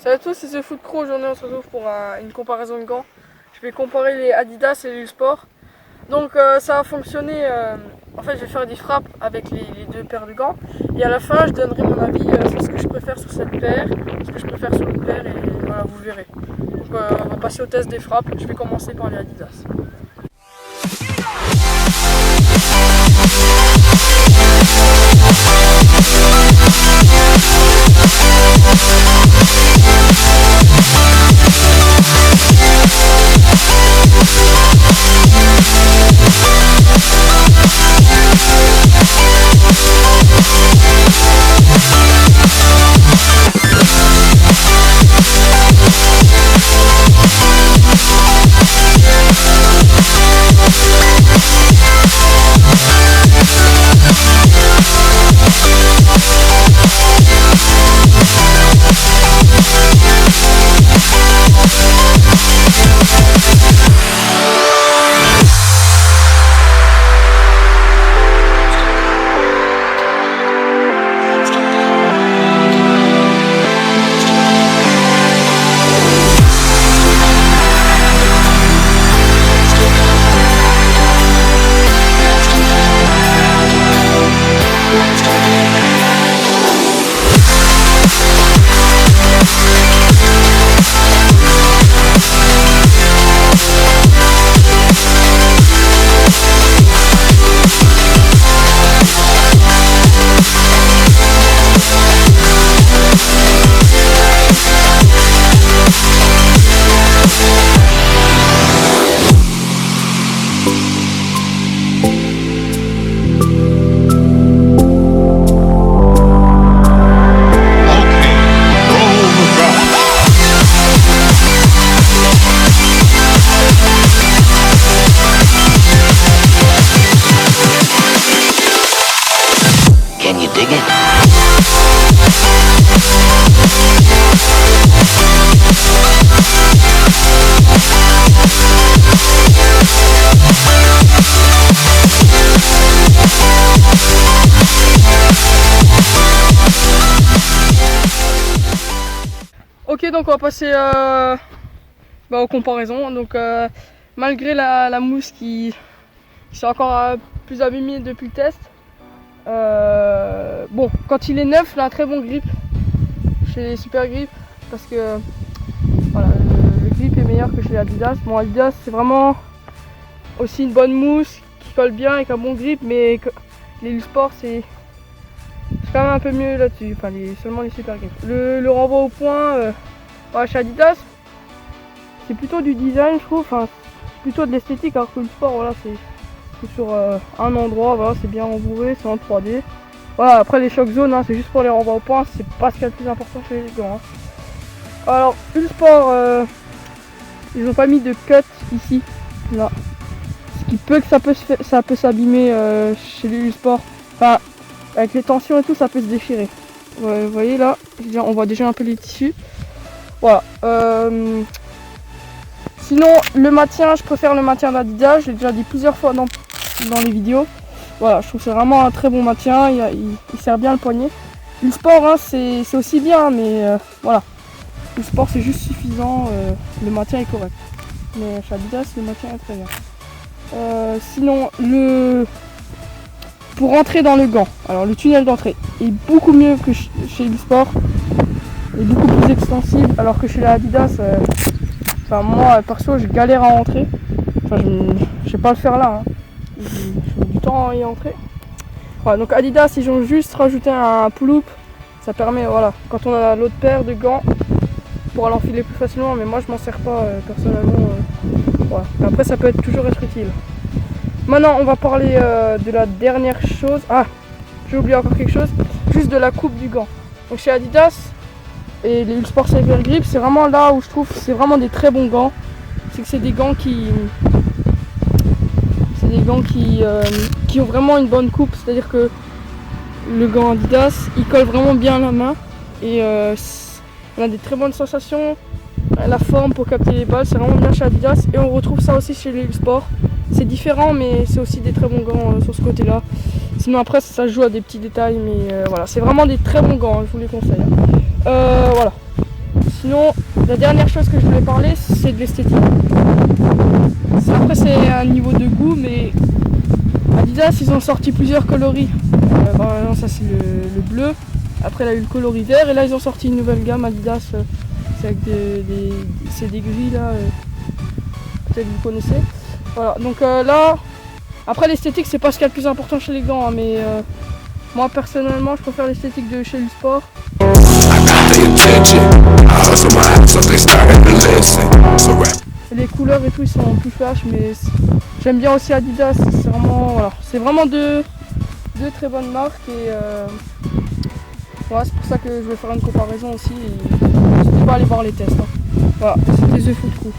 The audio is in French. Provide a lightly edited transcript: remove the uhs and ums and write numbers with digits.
Salut à tous, c'est The Foot Crow. Aujourd'hui on se retrouve pour une comparaison de gants. Je vais comparer les Adidas et les Sport. Donc ça va fonctionner, en fait je vais faire des frappes avec les deux paires de gants. Et à la fin je donnerai mon avis sur ce que je préfère sur cette paire, ce que je préfère sur l'autre paire et voilà, vous verrez. Donc on va passer au test des frappes. Je vais commencer par les Adidas. Ok, donc on va passer aux comparaisons. Donc malgré la mousse qui s'est encore plus abîmée depuis le test, bon, quand il est neuf, il a un très bon grip chez les Super Grip parce que voilà, le grip est meilleur que chez les Adidas. Bon, Adidas c'est vraiment aussi une bonne mousse qui colle bien avec un bon grip, mais que les Sport c'est quand même un peu mieux là-dessus, enfin seulement les Super Grip. Le renvoi au point chez Adidas c'est plutôt du design, je trouve, enfin plutôt de l'esthétique, alors que le Sport voilà, c'est sur un endroit, voilà, c'est bien rembourré, c'est en 3D. Voilà, après les chocs zones, hein, c'est juste pour les renvois au point, c'est pas ce qu'il y a de plus important chez les gants. Hein. Alors, Sport, ils n'ont pas mis de cut ici, là. Ce qui peut que ça peut s'abîmer chez les Sport. Enfin, avec les tensions et tout, ça peut se déchirer. Ouais, vous voyez là, on voit déjà un peu les tissus. Voilà. Sinon, le maintien, je préfère le maintien d'Adidas. Je l'ai déjà dit plusieurs fois dans les vidéos. Voilà, je trouve que c'est vraiment un très bon maintien. Il sert bien le poignet. Le Sport, hein, c'est aussi bien, mais voilà. Le Sport, c'est juste suffisant. Le maintien est correct. Mais chez Adidas, le maintien est très bien. Sinon, pour rentrer dans le gant, alors le tunnel d'entrée est beaucoup mieux que chez le Sport. Il est beaucoup plus extensible, alors que chez la Adidas, enfin, moi perso, je galère à rentrer. Enfin, je sais pas le faire là. Hein. Je mets du temps à y entrer. Voilà, donc Adidas, ils ont juste rajouté un pull-up. Ça permet, voilà, quand on a l'autre paire de gants, pour l'enfiler plus facilement. Mais moi, je m'en sers pas personnellement. Voilà. Mais après, ça peut toujours être utile. Maintenant, on va parler de la dernière chose. Ah, j'ai oublié encore quelque chose. Juste de la coupe du gant. Donc chez Adidas et les Sport Cyber Grip, c'est vraiment là où je trouve que c'est vraiment des très bons gants. C'est que c'est des gants qui ont vraiment une bonne coupe. C'est-à-dire que le gant Adidas, il colle vraiment bien à la main et on a des très bonnes sensations. La forme pour capter les balles, c'est vraiment bien chez Adidas et on retrouve ça aussi chez les Sport. C'est différent, mais c'est aussi des très bons gants sur ce côté-là. Sinon après ça se joue à des petits détails, mais voilà, c'est vraiment des très bons gants, je vous les conseille. Voilà. Sinon, la dernière chose que je voulais parler, c'est de l'esthétique. Après, c'est un niveau de goût, mais Adidas, ils ont sorti plusieurs coloris. Non, ça c'est le bleu. Après, il y a eu le coloris vert, et là, ils ont sorti une nouvelle gamme Adidas. C'est avec des gris là. Peut-être que vous connaissez. Voilà, donc là, après l'esthétique, c'est pas ce qu'il y a le plus important chez les gants, hein, mais moi personnellement, je préfère l'esthétique de chez le sport. Les couleurs et tout, ils sont plus flash, mais j'aime bien aussi Adidas. C'est vraiment deux très bonnes marques, et voilà, c'est pour ça que je vais faire une comparaison aussi. Et n'hésitez pas à aller voir les tests. Hein. Voilà, c'était The Foot Crew.